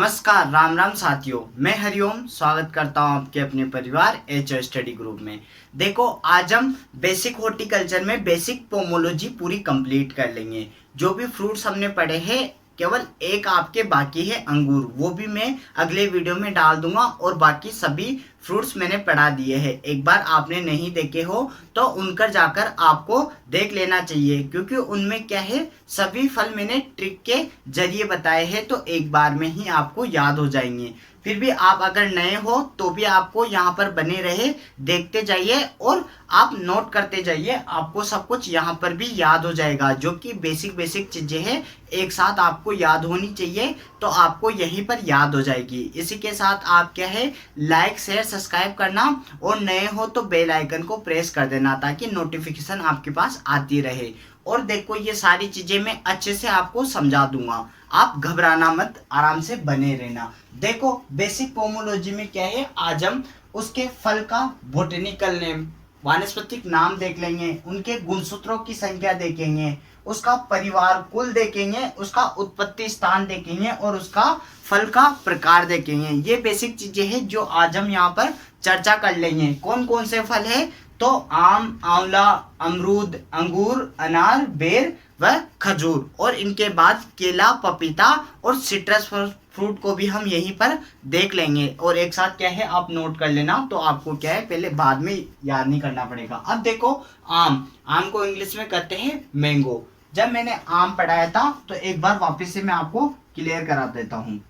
नमस्कार, राम राम साथियों। मैं हरिओम स्वागत करता हूं आपके अपने परिवार एच स्टडी ग्रुप में। देखो, आज हम बेसिक हॉर्टिकल्चर में बेसिक पोमोलॉजी पूरी कंप्लीट कर लेंगे। जो भी फ्रूट्स हमने पढ़े हैं, केवल एक आपके बाकी है अंगूर, वो भी मैं अगले वीडियो में डाल दूंगा। और बाकी सभी फ्रूट्स मैंने पढ़ा दिए हैं। एक बार आपने नहीं देखे हो तो उनकर जाकर आपको देख लेना चाहिए, क्योंकि उनमें क्या है, सभी फल मैंने ट्रिक के जरिए बताए हैं, तो एक बार में ही आपको याद हो जाएंगे। फिर भी आप अगर नए हो तो भी आपको यहाँ पर बने रहे, देखते जाइए और आप नोट करते जाइए। आपको सब कुछ यहाँ पर भी याद हो जाएगा। जो कि बेसिक बेसिक चीजें हैं, एक साथ आपको याद होनी चाहिए, तो आपको यहीं पर याद हो जाएगी। इसी के साथ आप क्या है, लाइक शेयर सब्सक्राइब करना, और नए हो तो बेल आइकन को प्रेस कर देना, ताकि नोटिफिकेशन आपके पास आती रहे। और देखो, ये सारी चीजें मैं अच्छे से आपको समझा दूंगा, आप घबराना मत, आराम से बने रहना। देखो, बेसिक पोमोलॉजी में क्या है, आज हम उसके फल का बोटेनिकल नेम, वानस्पतिक नाम देख लेंगे, उनके गुणसूत्रों की संख्या देखेंगे, उसका परिवार कुल देखेंगे, उसका उत्पत्ति स्थान देखेंगे, और उसका फल का प्रकार देखेंगे। ये बेसिक चीजें हैं जो आज हम यहाँ पर चर्चा कर लेंगे। कौन कौन से फल है, तो आम, आंवला, अमरूद, अंगूर, अनार, बेर व खजूर। और इनके बाद केला, पपीता और सिट्रस फ्रूट को भी हम यहीं पर देख लेंगे। और एक साथ क्या है, आप नोट कर लेना, तो आपको क्या है, पहले बाद में याद नहीं करना पड़ेगा। अब देखो, आम को इंग्लिश में कहते हैं मैंगो। जब मैंने आम पढ़ाया था तो एक बार वापस से मैं आपको क्लियर करा देता हूँ।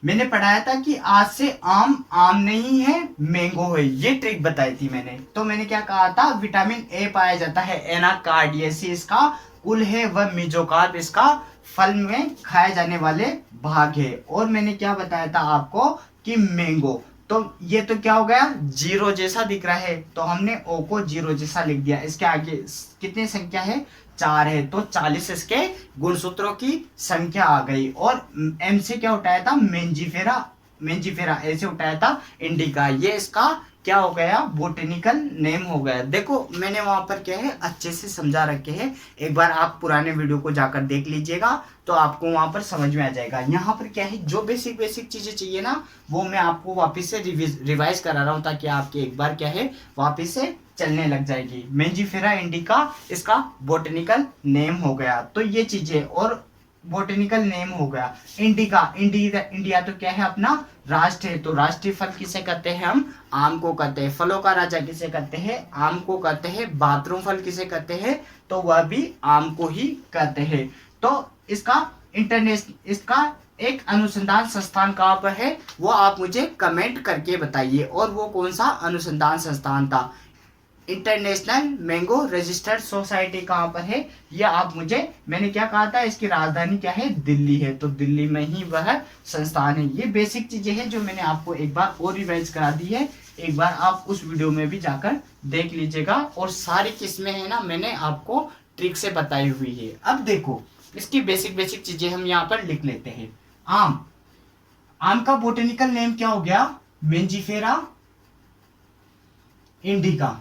मैंने पढ़ाया था कि आज से आम नहीं है, मैंगो है। ये ट्रिक बताई थी मैंने। तो मैंने क्या कहा था, विटामिन ए पाया जाता है, एनाकार्डियेसी इसका कुल है, व मेजोकार्प इसका फल में खाए जाने वाले भाग है। और मैंने क्या बताया था आपको कि मैंगो, तो ये तो क्या हो गया, जीरो जैसा दिख रहा है, तो हमने ओ को जीरो जैसा लिख दिया। इसके आगे कितनी संख्या है, 4 है, तो 40 इसके गुणसूत्रों की संख्या आ गई। और एम से क्या उठाया था, मेंजिफेरा ऐसे उठाया था इंडिका। ये इसका क्या हो गया, बोटेनिकल नेम हो गया। देखो, मैंने वहां पर क्या है, अच्छे से समझा रखे हैं। एक बार आप पुराने वीडियो को जाकर देख लीजिएगा, तो आपको वहां पर समझ में आ जाएगा। यहाँ पर क्या है, जो बेसिक बेसिक चीजें चाहिए ना, वो मैं आपको वापस से रिवाइज करा रहा हूँ, ताकि आपके एक बार क्या है, वापस से चलने लग जाएगी। मेंजिफेरा इंडिका इसका बोटेनिकल नेम हो गया। तो ये चीजें, और बोटेनिकल नेम हो गया। इंडिया तो क्या है, अपना राष्ट्र है। तो राष्ट्रीय फल किसे कहते हैं, हम आम को कहते हैं। फलों का राजा किसे कहते हैं, आम को कहते हैं। बाथरूम फल किसे कहते हैं, तो वह भी आम को ही कहते हैं। तो इसका एक अनुसंधान संस्थान कहाँ पर है, वो आप मुझे कमेंट करके बताइए। और वो कौन सा अनुसंधान संस्थान था, इंटरनेशनल मैंगो रजिस्टर्ड सोसाइटी कहाँ पर है, यह आप मुझे, मैंने क्या कहा था, इसकी राजधानी क्या है, दिल्ली है। तो दिल्ली में ही वह संस्थान है। ये बेसिक चीजें हैं जो मैंने आपको एक बार और रिवाइज करा दी है। एक बार आप उस वीडियो में भी जाकर देख लीजिएगा। और सारी किस्में है ना, मैंने आपको ट्रिक से बताई हुई है। अब देखो, इसकी बेसिक बेसिक चीजें हम यहाँ पर लिख लेते हैं। आम का बोटेनिकल नेम क्या हो गया, मेंजिफेरा इंडिका।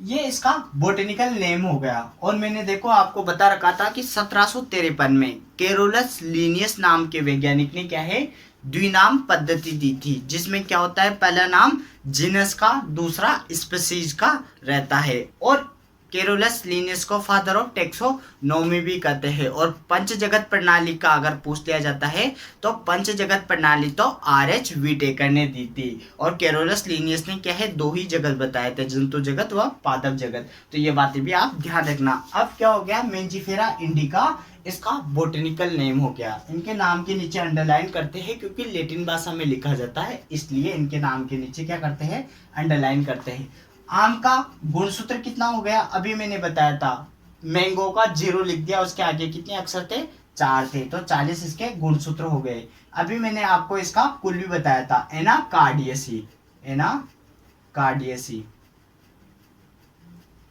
ये इसका बोटेनिकल नेम हो गया। और मैंने देखो आपको बता रखा था कि 1753 में कैरोलस लिनियस नाम के वैज्ञानिक ने क्या है, द्विनाम पद्धति दी थी, जिसमें क्या होता है, पहला नाम जीनस का, दूसरा स्पीसीज का रहता है। और कैरोलस लिनियस को फादर ऑफ टेक्सोनोमी भी कहते हैं। और पंच जगत प्रणाली का अगर पूछ लिया जाता है, तो पंच जगत प्रणाली तो R.H. व्हिटेकर ने दी थी। और कैरोलस लिनियस ने क्या है, 2 ही जगत बताए थे, जंतु जगत व पादप जगत। तो ये बातें भी आप ध्यान रखना। अब क्या हो गया, मेंजिफेरा इंडिका इसका बोटेनिकल नेम हो गया। इनके नाम के नीचे अंडरलाइन करते हैं, क्योंकि लैटिन भाषा में लिखा जाता है, इसलिए इनके नाम के नीचे क्या करते हैं, अंडरलाइन करते हैं। आम का गुणसूत्र कितना हो गया, अभी मैंने बताया था, मैंगो का 0 लिख दिया, उसके आगे कितने अक्षर थे, 4 थे, तो 40 इसके गुणसूत्र हो गए। अभी मैंने आपको इसका कुल भी बताया था, एनाकार्डियेसी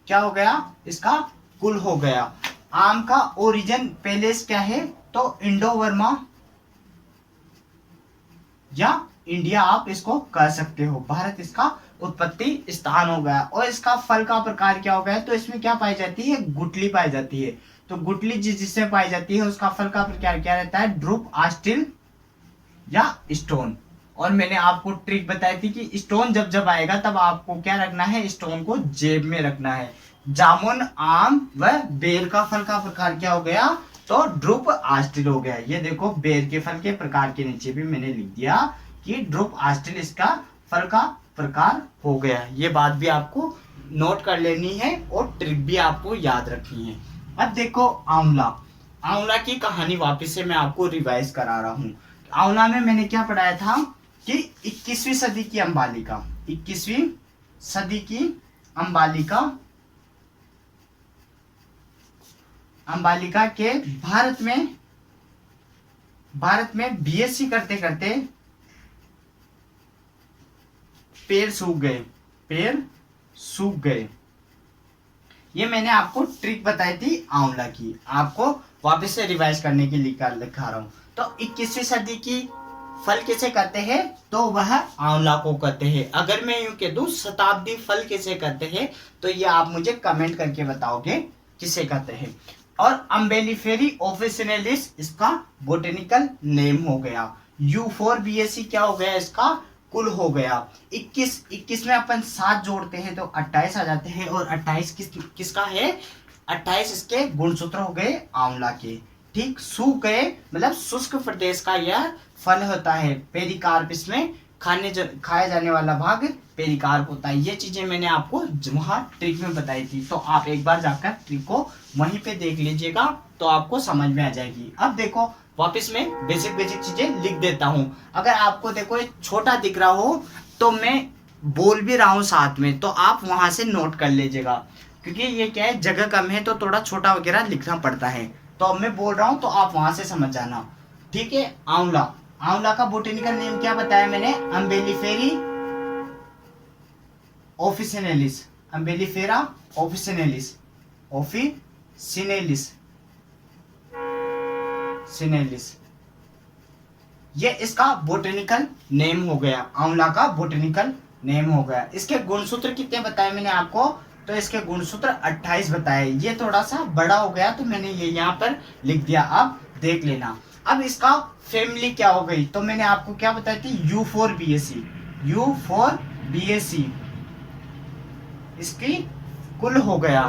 क्या हो गया, इसका कुल हो गया। आम का ओरिजिन पैलेस क्या है, तो इंडो वर्मा या इंडिया आप इसको कह सकते हो। भारत इसका उत्पत्ति स्थान हो गया। और इसका फल का प्रकार क्या हो गया, तो इसमें क्या पाई जाती है, गुठली पाई जाती है। तो गुठली जिसमें पाई जाती है उसका फल का प्रकार क्या रहता है, ड्रुप, आस्टिल या स्टोन। और मैंने आपको ट्रिक बताई थी कि स्टोन जब जब आएगा तब आपको क्या रखना है, स्टोन को जेब में रखना है। जामुन, आम व बेर का फल का प्रकार क्या हो गया, तो ड्रुप आस्टिल हो गया। ये देखो बेर के फल के प्रकार के नीचे भी मैंने लिख दिया कि ड्रुप आस्टिल इसका फल का प्रकार हो गया। ये बात भी आपको नोट कर लेनी है और ट्रिक भी आपको याद रखनी है। अब देखो आंवला, आंवला की कहानी वापस से मैं आपको रिवाइज करा रहा हूँ। आंवला में मैंने क्या पढ़ाया था कि 21वीं सदी की अंबालिका, 21वीं सदी की अंबालिका के भारत में बीएससी करते करते पेड़ सूख गए। ये मैंने आपको ट्रिक बताई थी आंवला की, आपको वापस से रिवाइज करने के लिए लिखा रहा हूँ। तो 21वीं सदी की फल किसे कहते हैं, तो वह आंवला को कहते हैं। अगर मैं यूं कह दूं शताब्दी फल किसे कहते हैं, तो ये आप मुझे कमेंट करके बताओगे किसे कहते हैं। और अम्बेलिफेरी ऑफिसिनेलिस इसका बोटेनिकल नेम हो गया। U4BAC क्या हो गया, इसका कुल हो गया। 21 में अपन 7 जोड़ते हैं तो 28 आ जाते हैं। और 28 किसका है, 28 इसके गुणसूत्र हो गए आंवला के। ठीक, सूख गए मतलब शुष्क प्रदेश का यह फल होता है। पेरिकार्प इसमें खाया जाने वाला भाग पेरिकार्प होता है। ये चीजें मैंने आपको वहां ट्रिक में बताई थी, तो आप एक बार जाकर ट्रिक को वहीं पे देख लीजिएगा तो आपको समझ में आ जाएगी। अब देखो वापस में बेसिक चीजें लिख देता हूँ। अगर आपको देखो ये छोटा दिख रहा हो तो मैं बोल भी रहा हूँ साथ में, तो आप वहां से नोट कर लीजिएगा, क्योंकि ये क्या है जगह कम है तो थोड़ा छोटा वगैरह लिखना पड़ता है। तो अब मैं बोल रहा हूँ तो आप वहां से समझ जाना। ठीक है, आंवला, आंवला का बोटेनिकल नेम क्या बताया मैंने, अम्बेलिफेरी ऑफिसिनेलिस, अम्बेलिफेरा ऑफिसिनेलिस, सिनेलिस, ये इसका बोटेनिकल नेम हो गया, आंवला का बोटेनिकल नेम हो गया। इसके गुणसूत्र कितने बताए मैंने आपको, तो इसके गुणसूत्र 28 बताए। ये थोड़ा सा बड़ा हो गया तो मैंने ये यहाँ पर लिख दिया, अब देख लेना। अब इसका फैमिली क्या हो गई, तो मैंने आपको क्या बताई थी, U4BAC इसकी कुल हो गया।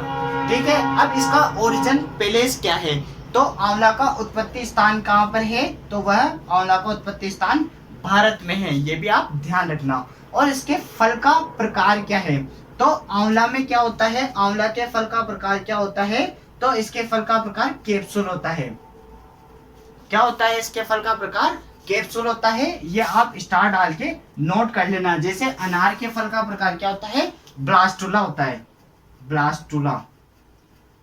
ठीक है, अब इसका ओरिजिन प्लेस क्या है, तो आंवला का उत्पत्ति स्थान कहाँ पर है, तो वह आंवला का उत्पत्ति स्थान भारत में है। ये भी आप ध्यान रखना। और इसके फल का प्रकार क्या है, तो आंवला में क्या होता है, आंवला के फल का प्रकार क्या होता है, तो इसके फल का प्रकार कैप्सूल होता है। क्या होता है इसके फल का प्रकार, कैप्सूल होता है। ये आप स्टार डाल के नोट कर लेना। जैसे अनार के फल का प्रकार क्या होता है, ब्लास्टुला होता है, ब्लास्टुला।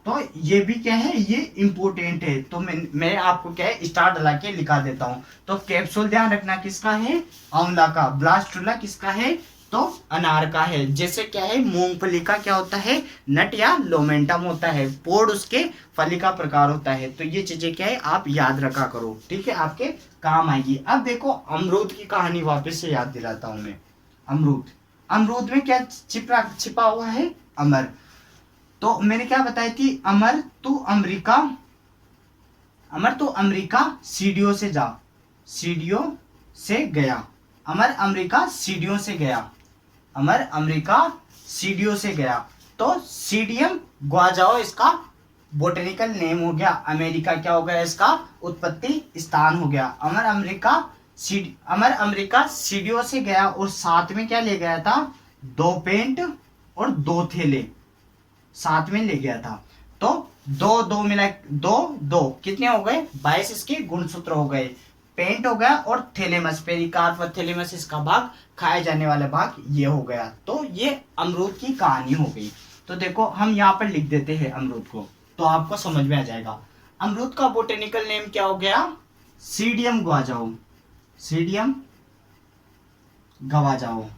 तो ये भी क्या है, ये इंपोर्टेंट है, तो मैं आपको क्या है स्टार डाला के लिखा देता हूं। तो कैप्सूल ध्यान रखना किसका है, आंवला का। ब्लास्टुला किसका है, तो अनार का है। जैसे क्या है, मूंगफली का क्या होता है, नट या लोमेंटम होता है। पोड उसके फली का प्रकार होता है। तो ये चीजें क्या है आप याद रखा करो, ठीक है, आपके काम आएगी। अब देखो अमरूद की कहानी वापस से याद दिलाता हूं मैं। अमरूद में क्या छिपा हुआ है, अमर। तो मैंने क्या बताई थी, अमर तू अमेरिका सीढ़ियों से जा, सीढ़ियों से गया। अमर अमेरिका सीढ़ियों से गया, अमर अमेरिका सीढ़ियों से गया। तो सीडियम ग्वाजाओ इसका बोटेनिकल नेम हो गया। अमेरिका क्या हो गया, इसका उत्पत्ति स्थान हो गया। अमर अमेरिका सीढ़ियों से गया और साथ में क्या ले गया था, 2 पेंट और 2 थैले साथ में ले गया था। तो 2 मिला 2 कितने हो गए, 22 इसके गुणसूत्र हो गए। पेंट हो गया और थैलेमस, पेरिकार्प और थैलेमस इसका भाग, खाए जाने वाला भाग ये हो गया। तो ये अमरूद की कहानी हो गई। तो देखो हम यहाँ पर लिख देते हैं अमरूद को, तो आपको समझ में आ जाएगा। अमरूद का बोटेनिकल नेम क्या हो गया, सीडियम ग्वाजाओ, सीडियम गवाजाओ।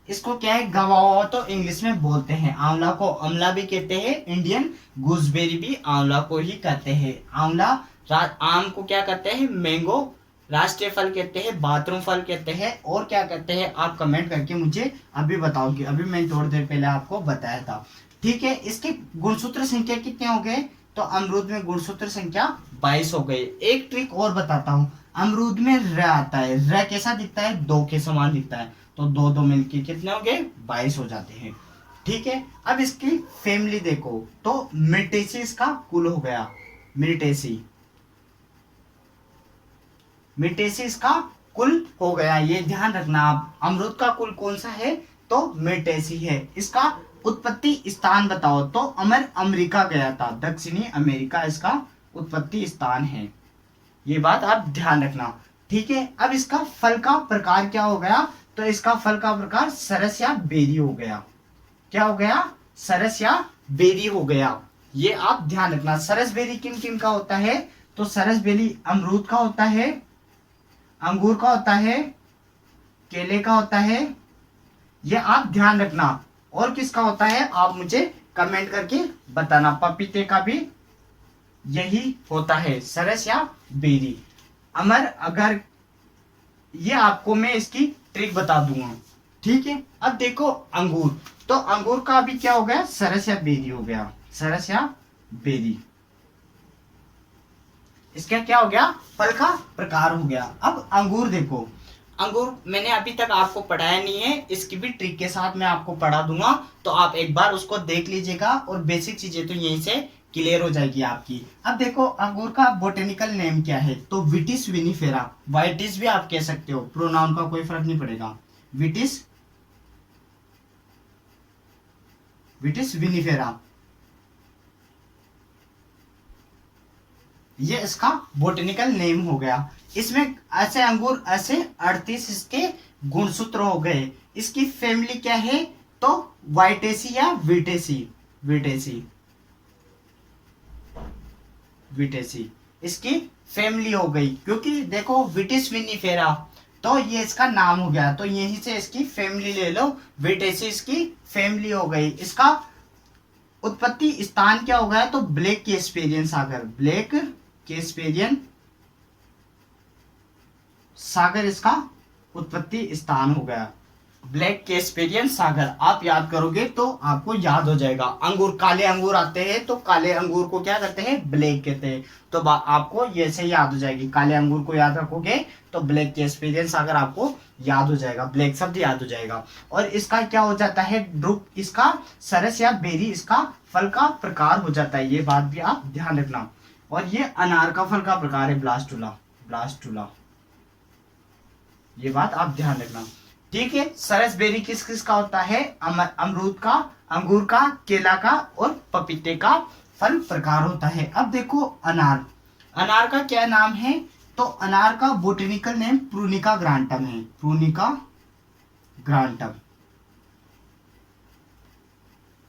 इसको क्या है, गवाओ तो इंग्लिश में बोलते हैं। आंवला को अमला भी कहते हैं, इंडियन गूसबेरी भी आंवला को ही कहते हैं। आंवला आम को क्या कहते हैं, मैंगो राष्ट्रीय फल कहते हैं, बाथरूम फल कहते हैं, और क्या कहते हैं आप कमेंट करके मुझे अभी बताओगे। अभी मैं थोड़ी देर पहले आपको बताया था। ठीक है, इसके गुणसूत्र संख्या कितने हो गए? तो अमरूद में गुणसूत्र संख्या 22 हो गए। एक ट्रिक और बताता हूं, अमरूद में र आता है, र कैसा दिखता है? 2 के समान दिखता है, तो 2 2 मिलके कितने हो गए? 22 हो जाते हैं। ठीक है, अब इसकी फैमिली देखो तो मिर्टेसी इसका कुल हो गया, मिर्टेसी, मिर्टेसी इसका कुल हो गया। ये ध्यान रखना आप, अमरूद का कुल कौन सा है? तो मिर्टेसी है। इसका उत्पत्ति स्थान बताओ, तो अमेरिका गया था, दक्षिणी अमेरिका इसका उत्पत्ति स्थान है। ये बात आप ध्यान रखना। ठीक है, अब इसका फल का प्रकार क्या हो गया? तो इसका फल का प्रकार सरस या बेरी हो गया। क्या हो गया? सरस या बेरी हो गया। ये आप ध्यान रखना। सरस बेरी किन किन का होता है? तो सरस बेरी अमरूद का होता है, अंगूर का होता है, केले का होता है। ये आप ध्यान रखना। और किसका होता है आप मुझे कमेंट करके बताना। पपीते का भी यही होता है, सरस या बेरी। अगर ये आपको मैं इसकी ट्रिक बता दूंगा। ठीक है, अब देखो अंगूर, तो अंगूर का भी क्या हो गया? सरस या बेरी हो गया, सरस या बेरी। इसका क्या हो गया? फल का प्रकार हो गया। अब अंगूर देखो, अंगूर मैंने अभी तक आपको पढ़ाया नहीं है, इसकी भी ट्रिक के साथ मैं आपको पढ़ा दूंगा, तो आप एक बार उसको देख लीजिएगा और बेसिक चीजें तो यहीं से क्लियर हो जाएगी आपकी। अब देखो अंगूर का बोटेनिकल नेम क्या है? तो विटिस विनिफेरा, वाइटिस भी आप कह सकते हो, प्रोनाउन का कोई फर्क नहीं पड़ेगा। विटिस, विटिस विनिफेरा, ये इसका बोटेनिकल नेम हो गया। इसमें ऐसे अंगूर ऐसे 38 इसके गुणसूत्र हो गए। इसकी फैमिली क्या है? तो वाइटेसी या विटेसी, विटेसी, विटेसी इसकी फैमिली हो गई। क्योंकि देखो विटिस विनिफेरा, तो ये इसका नाम हो गया, तो यहीं से इसकी फैमिली ले लो, विटेसी इसकी फैमिली हो गई। इसका उत्पत्ति स्थान क्या हो गया? तो ब्लैक केस्पेरियन सागर, ब्लैक केस्पेरियन सागर इसका उत्पत्ति स्थान हो गया। ब्लैक केस्पेरियन सागर आप याद करोगे तो आपको याद हो जाएगा। अंगूर, काले अंगूर आते हैं तो काले अंगूर को क्या कहते हैं? ब्लैक कहते हैं। तो आपको ये से याद हो जाएगी, काले अंगूर को याद रखोगे तो ब्लैक केस्पेरियन सागर आपको याद हो जाएगा, ब्लैक शब्द याद हो जाएगा। और इसका क्या हो जाता है? ड्रुप, इसका सरस या बेरी इसका फल का प्रकार हो जाता है। ये बात भी आप ध्यान रखना। और ये अनार का फल का प्रकार है, ब्लास्टुला, ब्लास्टुला। ये बात आप ध्यान रखना। ठीक है, सरस बेरी किस किस का होता है? अमरूद का, अंगूर का, केला का और पपीते का फल प्रकार होता है। अब देखो अनार, अनार का क्या नाम है? तो अनार का बोटेनिकल नेम प्रूनिका ग्रांटम है, प्रूनिका ग्रांटम,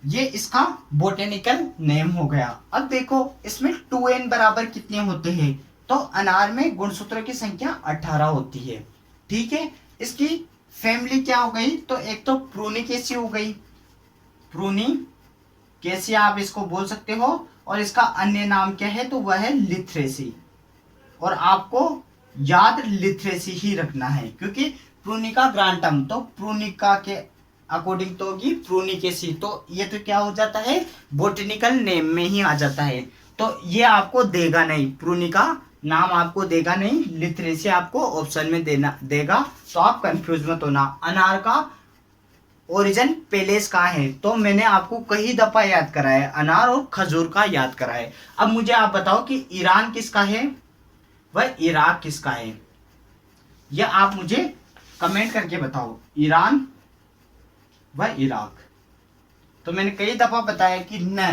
ये इसका बोटेनिकल नेम हो गया। अब देखो इसमें 2n बराबर कितने होते हैं? तो अनार में गुणसूत्रों की संख्या 18 होती है। ठीक है, इसकी फैमिली क्या हो गई? तो एक तो प्रूनिकेसी हो गई, प्रूनिकेसी आप इसको बोल सकते हो। और इसका अन्य नाम क्या है? तो वह है लिथ्रेसी। और आपको याद लिथ्रेसी ही रखना है, क्योंकि प्रूनिका ग्रांटम तो प्रूनिका के अकॉर्डिंग तो होगी प्रूनिकेसी, तो ये तो क्या हो जाता है? बोटेनिकल नेम में ही आ जाता है। तो ये आपको देगा नहीं, प्रूनिका नाम आपको देगा नहीं, लिथरेसी आपको ऑप्शन में देगा, तो आप कंफ्यूज मत होना। अनार का ओरिजिन पेलेस का है, तो मैंने आपको कई दफा याद कराया, अनार और खजूर का याद कराया। अब मुझे आप बताओ कि ईरान किसका है, वह इराक किसका है? यह आप मुझे कमेंट करके बताओ, ईरान व इराक। तो मैंने कई दफा बताया कि न,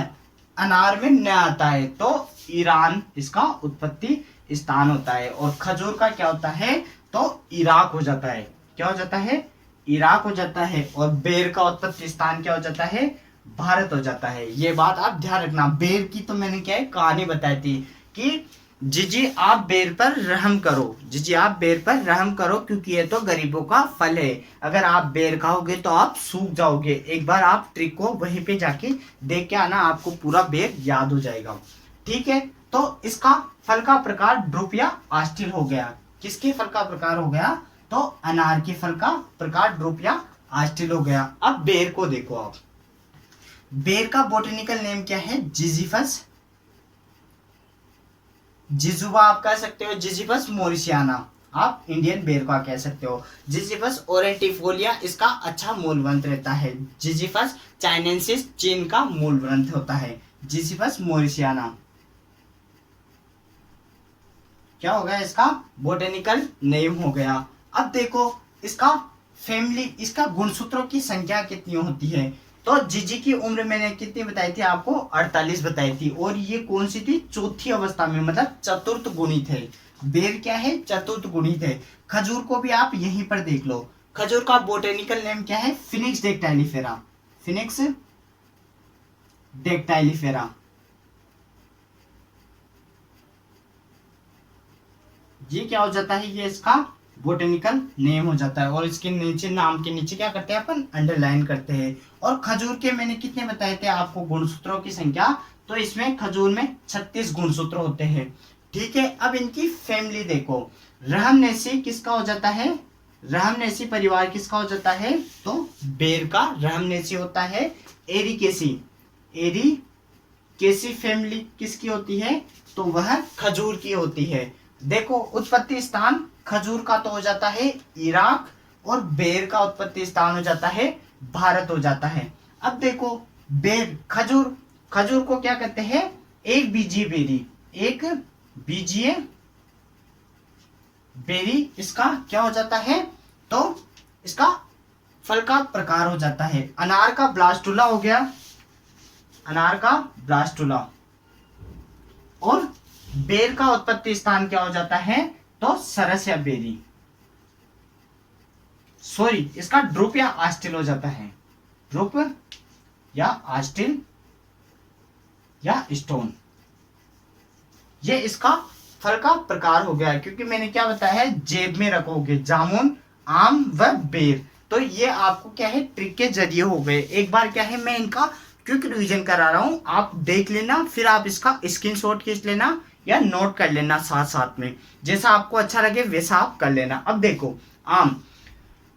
अनार में न आता है, तो ईरान इसका उत्पत्ति स्थान होता है। और खजूर का क्या होता है? तो इराक हो जाता है। क्या हो जाता है? इराक हो जाता है। और बेर का उत्पत्ति स्थान क्या हो जाता है? भारत हो जाता है। ये बात आप ध्यान रखना। बेर की तो मैंने क्या है कहानी बताई थी कि जिजी आप बेर पर रहम करो, जिजी आप बेर पर रहम करो, क्योंकि ये तो गरीबों का फल है। अगर आप बेर खाओगे तो आप सूख जाओगे। एक बार आप ट्रिक को वहीं पे जाके देख के आना, आपको पूरा बेर याद हो जाएगा। ठीक है, तो इसका फल का प्रकार ड्रुप या आस्टिल हो गया। किसके फल का प्रकार हो गया? तो अनार के फल का प्रकार ड्रुप या आस्टिल हो गया। अब बेर को देखो आप, बेर का बोटेनिकल नेम क्या है? जिजीफस, जिजुबा आप कह सकते हो, जिजीफस मोरिसियाना आप इंडियन बेर का कह सकते हो, जिजीफस ओरेंटिफोलिया इसका अच्छा मूल ग्रंथ रहता है, जिजीफस चाइनेंसिस चीन का मूल ग्रंथ होता है, जिजीफस मोरिसियाना क्या हो गया? इसका बोटेनिकल नेम हो गया। अब देखो इसका फैमिली, इसका गुणसूत्रों की संख्या कितनी होती है? तो जीजी की उम्र मैंने कितनी बताई थी आपको? 48 बताई थी, और ये कौन सी थी? चौथी अवस्था में, मतलब चतुर्थ गुणित है। बेर क्या है? चतुर्थ गुणित है। खजूर को भी आप यहीं पर देख लो, खजूर का बोटेनिकल नेम क्या है? Phoenix dactylifera, Phoenix dactylifera. ये क्या हो जाता है? ये इसका बोटेनिकल नेम हो जाता है, और इसके नीचे नाम के नीचे क्या करते हैं अपन? अंडरलाइन करते हैं। और खजूर के मैंने कितने बताए थे आपको गुणसूत्रों की संख्या? तो इसमें खजूर में 36 गुणसूत्र होते हैं। ठीक है, अब इनकी फैमिली देखो। रहमनेसी किसका हो जाता है? रहमनेसी परिवार किसका हो जाता है? तो बेर का रहमनेसी होता है। एरिकेसी, एरिकेसी फैमिली किसकी होती है? तो वह खजूर की होती है। देखो उत्पत्ति स्थान खजूर का तो हो जाता है इराक, और बेर का उत्पत्ति स्थान हो जाता है भारत हो जाता है। अब देखो बेर, खजूर, खजूर को क्या कहते हैं? एक बीजीय बेरी, एक बीजीय बेरी इसका क्या हो जाता है? तो इसका फल का प्रकार हो जाता है। अनार का ब्लास्टुला हो गया, अनार का ब्लास्टुला। और बेर का उत्पत्ति स्थान क्या हो जाता है? तो सरस या बेरी, सॉरी इसका ड्रुप या आस्टिल हो जाता है, ड्रुप या आस्टिल या स्टोन। ये इसका फल का प्रकार हो गया, क्योंकि मैंने क्या बताया है? जेब में रखोगे, जामुन, आम व बेर। तो ये आपको क्या है? ट्रिक के जरिए हो गए। एक बार क्या है, मैं इनका क्विक रिवीजन करा रहा हूं, आप देख लेना, फिर आप इसका स्क्रीनशॉट खींच लेना या नोट कर लेना साथ साथ में, जैसा आपको अच्छा लगे वैसा आप कर लेना। अब देखो आम,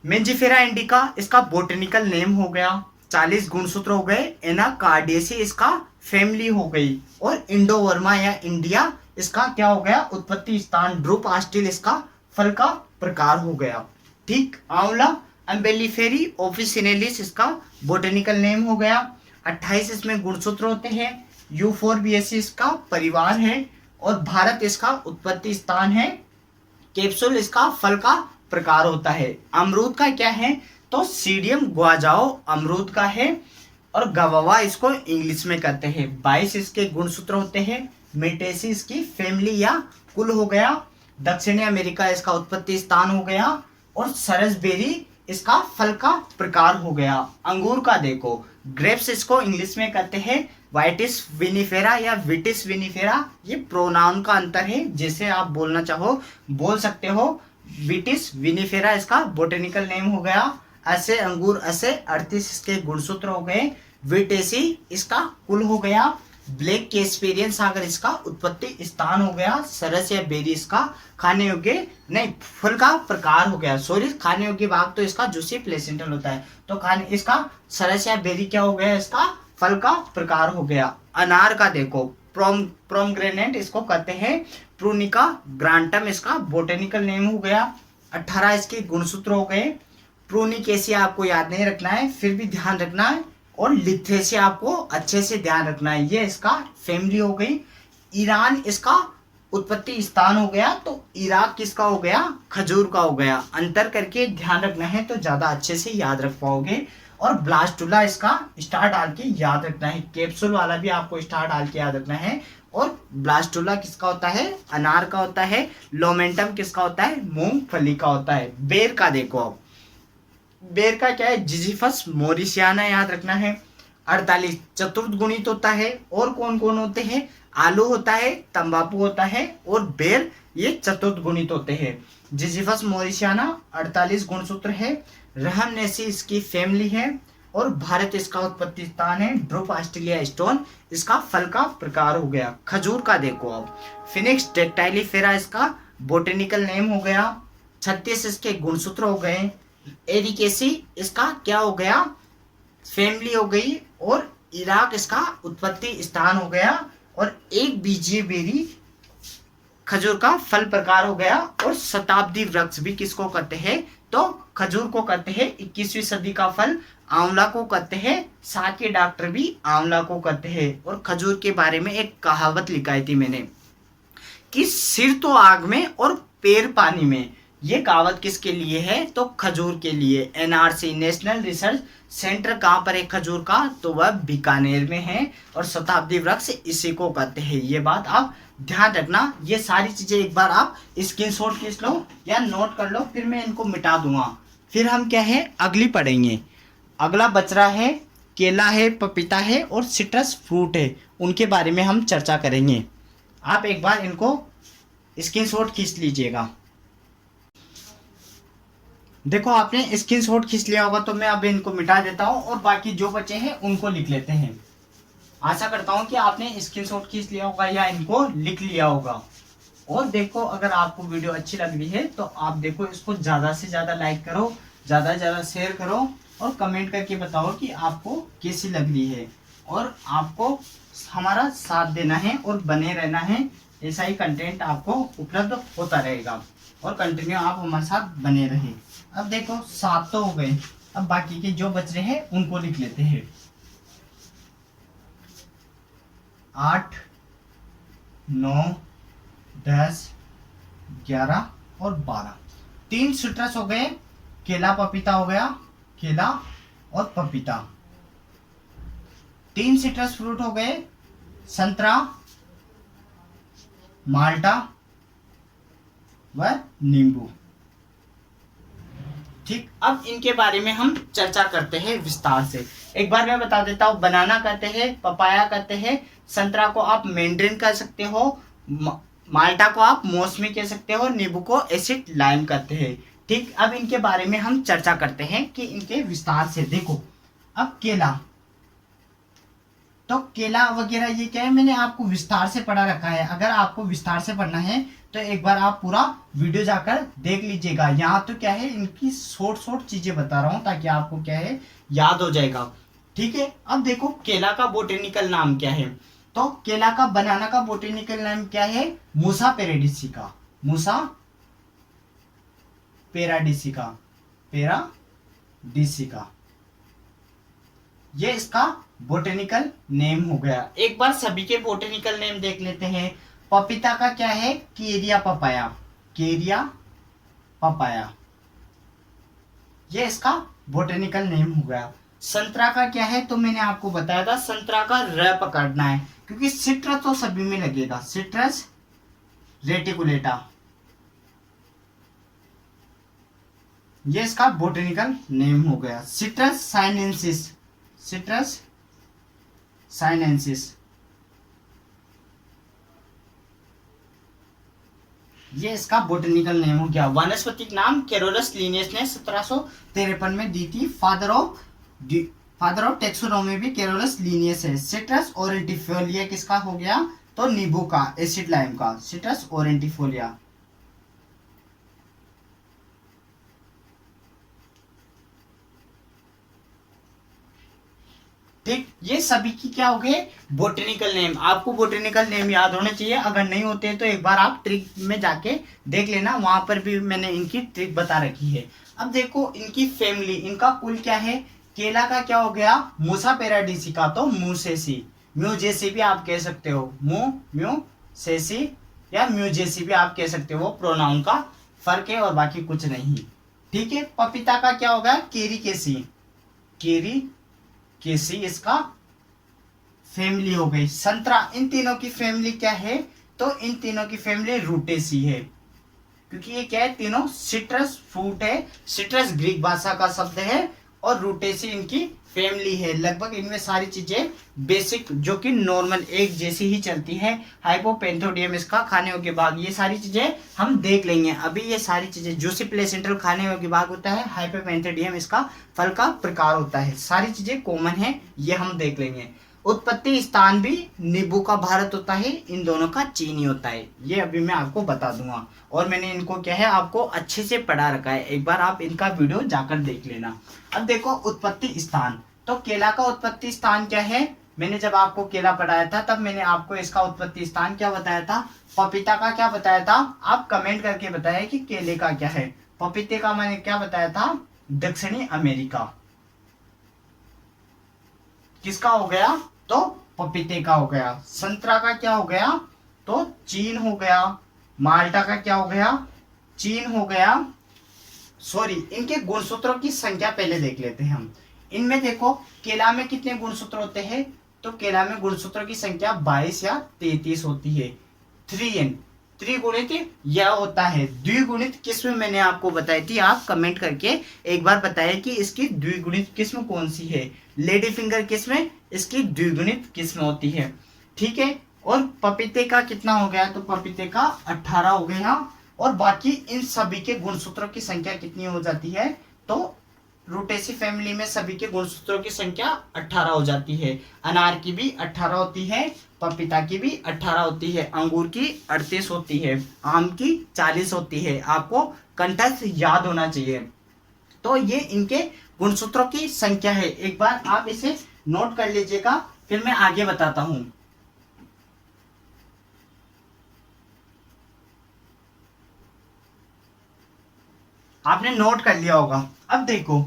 मेंजिफेरा इंडिका इसका बोटेनिकल नेम हो गया, 40 गुणसूत्र हो गए। एनाकार्डियेसी इसका फैमिली हो गई, और इंडोवर्मा या इंडिया इसका क्या हो गया? उत्पत्ति स्थान। ड्रुप आस्टिल इसका फल का प्रकार हो गया। ठीक, आंवला अम्बेलिफेरी ऑफिसिनेलिस इसका बोटेनिकल नेम हो गया। 28 इसमें गुणसूत्र होते हैं। यूफोरबिएसी इसका परिवार है, और भारत इसका उत्पत्ति स्थान है। कैप्सूल इसका फल का प्रकार होता है। अमरूद का क्या है? तो सीडियम ग्वाजाओ अमरूद का है, और गवावा इसको इंग्लिश में कहते हैं। 22 इसके गुणसूत्र होते हैं। मेटेसी इसकी फैमिली या कुल हो गया। दक्षिणी अमेरिका इसका उत्पत्ति स्थान हो गया, और सरसबेरी इसका फल का प्रकार हो गया। अंगूर का देखो, ग्रेप्स इसको इंग्लिश में कहते हैं वाइटिस विनिफेरा या विटिस विनिफेरा। ये प्रोनाउन का अंतर है, जैसे आप बोलना चाहो बोल सकते हो। विटिस विनिफेरा इसका बोटेनिकल नेम हो गया। ऐसे अंगूर ऐसे 38 इसके गुणसूत्र हो गए। विटेसी इसका कुल हो गया। ब्लैक केस्पेरियन सागर इसका उत्पत्ति स्थान हो गया। सरस या बेरी इसका खाने योग्य नहीं फल का प्रकार हो गया। सॉरी, खाने योग्य भाग तो इसका जूसी प्लेसेंटल होता है, तो खाने इसका सरस या बेरी क्या हो गया? इसका फल का प्रकार हो गया। अनार का देखो, प्रोमग्रेनेट इसको कहते हैं। प्रूनिका ग्रांटम इसका बोटेनिकल नेम हो गया। 18 इसके गुणसूत्र हो गए। प्रूनिकेसिया आपको याद नहीं रखना है, फिर भी ध्यान रखना है, और लिथेसिया आपको अच्छे से ध्यान रखना है। ये इसका फैमिली हो गई। ईरान इसका उत्पत्ति स्थान हो गया। तो इराक किसका हो गया? खजूर का हो गया। अंतर करके ध्यान रखना है तो ज्यादा अच्छे से याद रख पाओगे। और ब्लास्टुला इसका स्टार डाल के याद रखना है। कैप्सूल वाला भी आपको स्टार डाल के याद रखना है। और ब्लास्टुला किसका होता है? अनार का होता है। लोमेंटम किसका होता है? मूंगफली का होता है। बेर का देखो, आप बेर का क्या है? जिजीफस मोरिसियाना याद रखना है। 48 चतुर्थ गुणित होता है। और कौन कौन होते हैं? आलू होता है, तंबाकू होता है, और बेर, ये चतुर्थ गुणित होते हैं। जिजीफस मोरिसियाना 48 गुणसूत्र है। रहमनेसी इसकी फैमिली है, और भारत इसका उत्पत्ति स्थान है। ड्रुप ऑस्ट्रेलिया स्टोन इसका फल का प्रकार हो गया। खजूर का देखो आप, फिनिक्स डेक्टाइलिफेरा इसका बोटेनिकल नेम हो गया। 36 इसके गुणसूत्र हो गए। एरिकेसी इसका क्या हो गया? फैमिली हो गई। और इराक इसका उत्पत्ति स्थान हो गया। और एक बीजीय बेरी खजूर का फल प्रकार हो गया। और शताब्दी वृक्ष भी किसको कहते हैं, तो खजूर को कहते हैं। 21वीं सदी का फल आंवला को कहते हैं। साथ के डॉक्टर भी आंवला को कहते हैं। और खजूर के बारे में एक कहावत लिखाई थी मैंने कि सिर तो आग में और पैर पानी में। ये कहावत किसके लिए है, तो खजूर के लिए। एनआरसी नेशनल रिसर्च सेंटर कहाँ पर है खजूर का, तो वह बीकानेर में है। और शताब्दी वृक्ष इसी को कहते हैं। ये बात आप ध्यान रखना। ये सारी चीजें एक बार आप स्क्रीनशॉट खींच लो या नोट कर लो, फिर मैं इनको मिटा दूंगा। फिर हम क्या है अगली पढ़ेंगे। अगला बच रहा है केला है, पपीता है और सिट्रस फ्रूट है, उनके बारे में हम चर्चा करेंगे। आप एक बार इनको स्क्रीनशॉट खींच लीजिएगा। देखो आपने स्क्रीनशॉट खींच लिया होगा, तो मैं अब इनको मिटा देता हूं और बाकी जो बचे हैं उनको लिख लेते हैं। आशा करता हूं कि आपने स्क्रीनशॉट खींच लिया होगा या इनको लिख लिया होगा। और देखो अगर आपको वीडियो अच्छी लग रही है तो आप देखो इसको ज़्यादा से ज़्यादा लाइक करो, ज़्यादा से ज़्यादा शेयर करो और कमेंट करके बताओ कि आपको कैसी लग रही है। और आपको हमारा साथ देना है और बने रहना है। ऐसा ही कंटेंट आपको उपलब्ध होता रहेगा और कंटिन्यू आप हमारे साथ बने रहे। अब देखो 7 तो हो गए, अब बाकी के जो बच रहे हैं उनको लिख लेते हैं। 8, 9, 10, 11 और 12। 3 सिट्रस हो गए, केला पपीता हो गया, केला और पपीता। 3 सिट्रस फ्रूट हो गए, संतरा, माल्टा व नींबू। ठीक, अब इनके बारे में हम चर्चा करते हैं विस्तार से। एक बार मैं बता देता हूँ, बनाना कहते हैं, पपाया कहते हैं, संतरा को आप मैंड्रिन कह सकते हो, माल्टा को आप मौसमी कह सकते हो, नींबू को एसिड लाइम कहते हैं। ठीक, अब इनके बारे में हम चर्चा करते हैं कि इनके विस्तार से। देखो अब केला, तो केला वगैरह ये क्या है, मैंने आपको विस्तार से पढ़ा रखा है। अगर आपको विस्तार से पढ़ना है तो एक बार आप पूरा वीडियो जाकर देख लीजिएगा। यहाँ तो क्या है इनकी शॉर्ट चीजें बता रहा हूँ ताकि आपको क्या है याद हो जाएगा। ठीक है, अब देखो केला का बोटेनिकल नाम क्या है, तो केला का बनाना का बोटेनिकल नाम क्या है, मूसा पेराडिसिका। मूसा पेराडिसिका, पेराडिसिका, ये इसका बोटेनिकल नेम हो गया। एक बार सभी के बोटेनिकल नेम देख लेते हैं। पपीता का क्या है, केरिया पपाया, केरिया पपाया, ये इसका बोटेनिकल नेम हो गया। संतरा का क्या है, तो मैंने आपको बताया था संतरा का र पकड़ना है क्योंकि सिट्रस तो सभी में लगेगा, सिट्रस रेटिकुलेटा, ये इसका बोटेनिकल नेम हो गया। सिट्रस साइनेंसिस, सिट्रस साइनेंसिस, ये इसका बोटेनिकल नेम हो गया। वानस्पतिक नाम कैरोलस लिनियस ने 1753 में दी थी। फादर ऑफ टेक्सोनोमी भी कैरोलस लिनियस है। सिट्रस ओरेंटिफोलिया किसका हो गया, तो नींबू का, एसिड लाइम का, सिट्रस ओरेंटिफोलिया। ठीक, ये सभी की क्या हो गए बोटेनिकल नेम। आपको बोटेनिकल नेम याद होने चाहिए, अगर नहीं होते तो एक बार आप ट्रिक में जाके देख लेना, वहां पर भी मैंने इनकी ट्रिक बता रखी है। अब देखो इनकी फैमिली, इनका कुल क्या है, केला का क्या हो गया, मूसा पेराडिसिका, तो मूसेसी, म्यूजेसी भी आप कह सकते हो, म्यूसेसी या म्यूजेसी भी आप कह सकते हो, प्रोनाउन का फर्क है और बाकी कुछ नहीं। ठीक है, पपीता का क्या होगा, केरिकेसी, केरी केसी इसका फैमिली हो गई। संतरा, इन तीनों की फैमिली क्या है, तो इन तीनों की फैमिली रूटेसी है क्योंकि ये क्या है, तीनों सिट्रस फ्रूट है। सिट्रस ग्रीक भाषा का शब्द है और रूटेसी इनकी फैमिली है। लगभग इनमें सारी चीजें बेसिक जो कि नॉर्मल एक जैसी ही चलती है। हाइपोपेंथोडियम इसका खाने योग्य भाग, ये सारी चीजें हम देख लेंगे अभी। ये सारी चीजें जूसी प्लेसेंटल खाने योग्य भाग होता है, हाइपोपेंथोडियम इसका फल का प्रकार होता है। सारी चीजें कॉमन है, ये हम देख लेंगे। उत्पत्ति स्थान भी नींबू का भारत होता है, इन दोनों का चीनी होता है, ये अभी मैं आपको बता दूंगा। और मैंने इनको क्या है आपको अच्छे से पढ़ा रखा है, एक बार आप इनका वीडियो जाकर देख लेना। अब देखो उत्पत्ति स्थान, तो केला का उत्पत्ति स्थान क्या है, मैंने जब आपको केला पढ़ाया था तब मैंने आपको इसका उत्पत्ति स्थान क्या बताया था, पपीता का क्या बताया था, आप कमेंट करके बताया कि केले का क्या है। पपीते का मैंने क्या बताया था, दक्षिणी अमेरिका। किसका हो गया, तो पपीते का हो गया। संतरा का क्या हो गया, तो चीन हो गया। माल्टा का क्या हो गया, चीन हो गया। सॉरी, इनके गुणसूत्रों की संख्या पहले देख लेते हैं हम। इनमें देखो केला में कितने गुणसूत्र होते हैं, तो केला में गुणसूत्रों की संख्या 22 या 33 होती है। 3n त्रिगुणित यह होता है। द्विगुणित किस्म मैंने आपको बताई थी, आप कमेंट करके एक बार बताएं कि इसकी द्विगुणित किस्म कौन सी है। लेडी फिंगर किस्म इसकी द्विगुणित किस्म होती है, ठीक है। और पपीते का कितना हो गया, तो पपीते का 18 हो गया। और बाकी इन सभी के गुणसूत्रों की संख्या कितनी हो जाती है, तो रूटेसी फैमिली में सभी के गुणसूत्रों की संख्या 18 हो जाती है। अनार की भी 18 होती है, पपीता की भी 18 होती है, अंगूर की 38 होती है, आम की 40 होती है। आपको कंठस्थ याद होना चाहिए। तो ये इनके गुणसूत्रों की संख्या है। एक बार आप इसे नोट कर लीजिएगा, फिर मैं आगे बताता हूं। आपने नोट कर लिया होगा। अब देखो,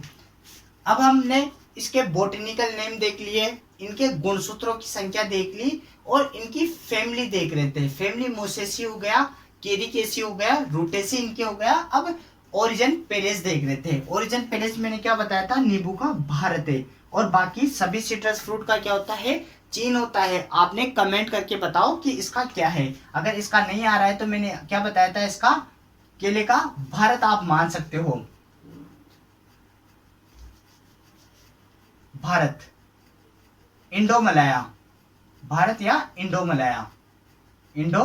अब हमने इसके बोटेनिकल नेम देख लिए, इनके गुणसूत्रों की संख्या देख ली और इनकी फैमिली देख रहे थे। फैमिली मोसेसी हो गया, केरिकेसी हो गया, रूटेसी इनके हो गया। अब ओरिजिन पेलेस देख रहे थे। ओरिजिन पेलेस मैंने क्या बताया था, नींबू का भारत है। और बाकी सभी सिट्रस फ्रूट का क्या होता है, चीन होता है। आपने कमेंट करके बताओ कि इसका क्या है। अगर इसका नहीं आ रहा है तो मैंने क्या बताया था, इसका केले का भारत आप मान सकते हो। भारत, इंडो मलाया, भारत या इंडो मलाया, इंडो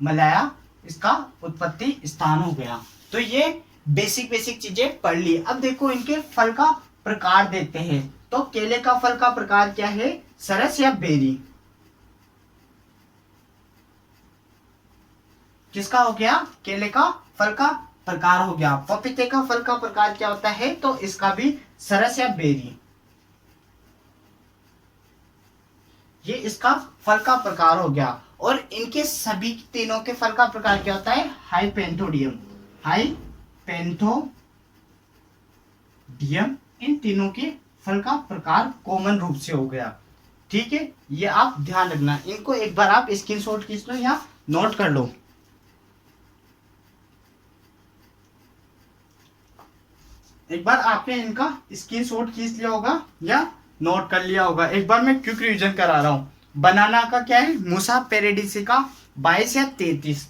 मलाया इसका उत्पत्ति स्थान हो गया। तो ये बेसिक बेसिक चीजें पढ़ ली। अब देखो इनके फल का प्रकार देते हैं। तो केले का फल का प्रकार क्या है, सरस या बेरी। किसका हो गया, केले का फल का प्रकार हो गया। पपीते का फल का प्रकार क्या होता है, तो इसका भी सरस या बेरी, ये इसका फल का प्रकार हो गया। और इनके सभी तीनों के फल का प्रकार क्या होता है, हाइपेंथोडियम, हाइपेंथोडियम। इन तीनों के फल का प्रकार कॉमन रूप से हो गया, ठीक है। ये आप ध्यान रखना, इनको एक बार आप स्क्रीनशॉट खींच लो या नोट कर लो। एक बार आपने इनका स्क्रीनशॉट खींच लिया होगा या नोट कर लिया होगा। एक बार मैं क्विक रिवीजन करा रहा हूँ। बनाना का क्या है, मूसा पेरेडिसिका 22 या 33,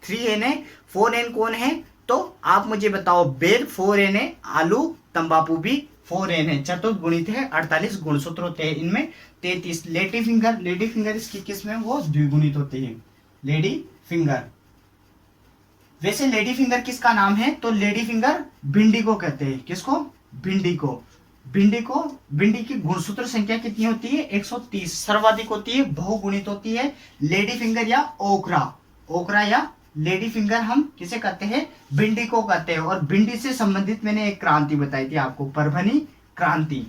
3n है, 4n कौन है, तो आप मुझे बताओ। बेर 4n है, आलू तंबाकू भी 4n है, चतुर्गुणित है, 48 गुणसूत्र होते हैं इनमें 33। लेडी फिंगर इसकी किस्म है वो द्विगुणित होती है, लेडी फिंगर। वैसे लेडी फिंगर किसका नाम है, तो लेडी फिंगर भिंडी को कहते हैं। किसको, भिंडी को। भिंडी की गुणसूत्र संख्या कितनी होती है, 130 सर्वाधिक होती है, बहुगुणित होती है। लेडी फिंगर या ओकरा या लेडी फिंगर हम किसे कहते हैं, भिंडी को कहते हैं। और भिंडी से संबंधित मैंने एक क्रांति बताई थी आपको, परभनी क्रांति।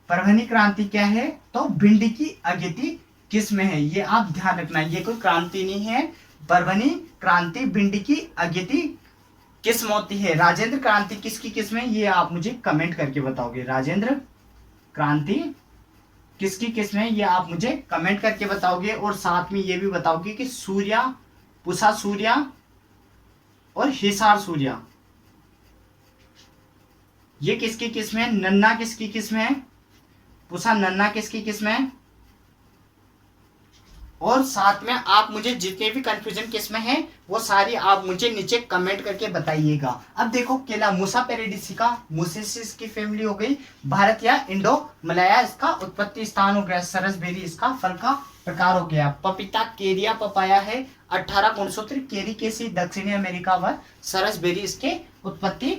परभनी क्रांति क्या है, तो भिंडी की अगेती किस्म है, ये आप ध्यान रखना। ये कोई क्रांति नहीं है, परभनी क्रांति भिंडी की अगेती किस्म होती है। राजेंद्र क्रांति किसकी किस्म है, ये आप मुझे कमेंट करके बताओगे। राजेंद्र क्रांति किसकी किस्म है, ये आप मुझे कमेंट करके बताओगे। और साथ में ये भी बताओगे कि सूर्या, पुषा सूर्या और हिसार सूर्या ये किसकी किस्म है। नन्ना किसकी किस्म है, पुषा नन्ना किसकी किस्म है। और साथ में आप मुझे जितने भी कंफ्यूजन किस्में हैं वो सारी आप मुझे नीचे कमेंट करके बताइएगा। अब देखो केला मूसा पेरेडिसिका, मूसेसिस की फैमिली हो गई। भारत या इंडो मलाया इसका उत्पत्ति स्थान हो गया। सरसबेरी इसका फल का प्रकार हो गया। पपीता केरिया पपाया है, 18 गुणसूत्र। केरी केसी दक्षिणी अमेरिका व सरसबेरी इसके उत्पत्ति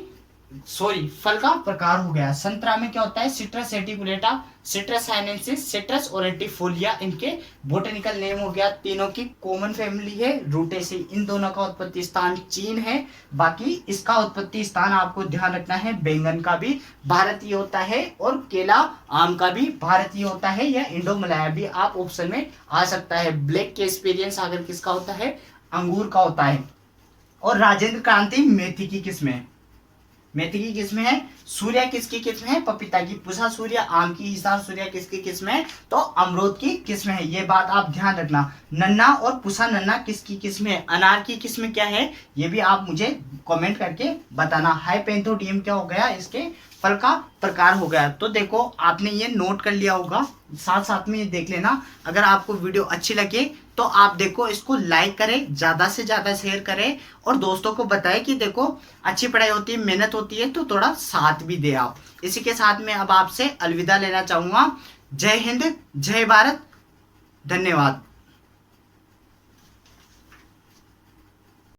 सॉरी फल का प्रकार हो गया। संतरा में क्या होता है, Citrus reticulata, Citrus sinensis, Citrus aurantifolia, इनके बोटेनिकल नेम हो गया। तीनों की कॉमन फैमिली है रूटेसी। इन दोनों का उत्पत्ति स्थान चीन है। बाकी इसका उत्पत्ति स्थान आपको ध्यान रखना है, बैंगन का भी भारतीय होता है और केला आम का भी भारतीय होता है, या इंडो मलाया भी आप ऑप्शन में आ सकता है। ब्लैक के एक्सपीरियंस अगर किसका होता है, अंगूर का होता है। और राजेंद्र क्रांति मेथी की किस्म है, मेथी की किस्म है। सूर्या किसकी किस्म है, पपीता की। पुष्पा सूर्य आम की, हिसार सूर्या किसकी किस्म है, तो अमरूद की किस्म है। ये बात आप ध्यान रखना। नन्ना और पुष्पा नन्ना किसकी किस्म है, अनार की किस्म क्या है, ये भी आप मुझे कमेंट करके बताना। हाइपेंथोडियम क्या हो गया, इसके फल का प्रकार हो गया। तो देखो आपने ये नोट कर लिया होगा, साथ साथ में ये देख लेना। अगर आपको वीडियो अच्छी लगे तो आप देखो इसको लाइक करें, ज़्यादा से ज़्यादा शेयर करें और दोस्तों को बताएं कि देखो अच्छी पढ़ाई होती है, मेहनत होती है, तो थोड़ा साथ भी दे आप। इसी के साथ में अब आपसे अलविदा लेना चाहूँगा। जय हिंद, जय भारत, धन्यवाद।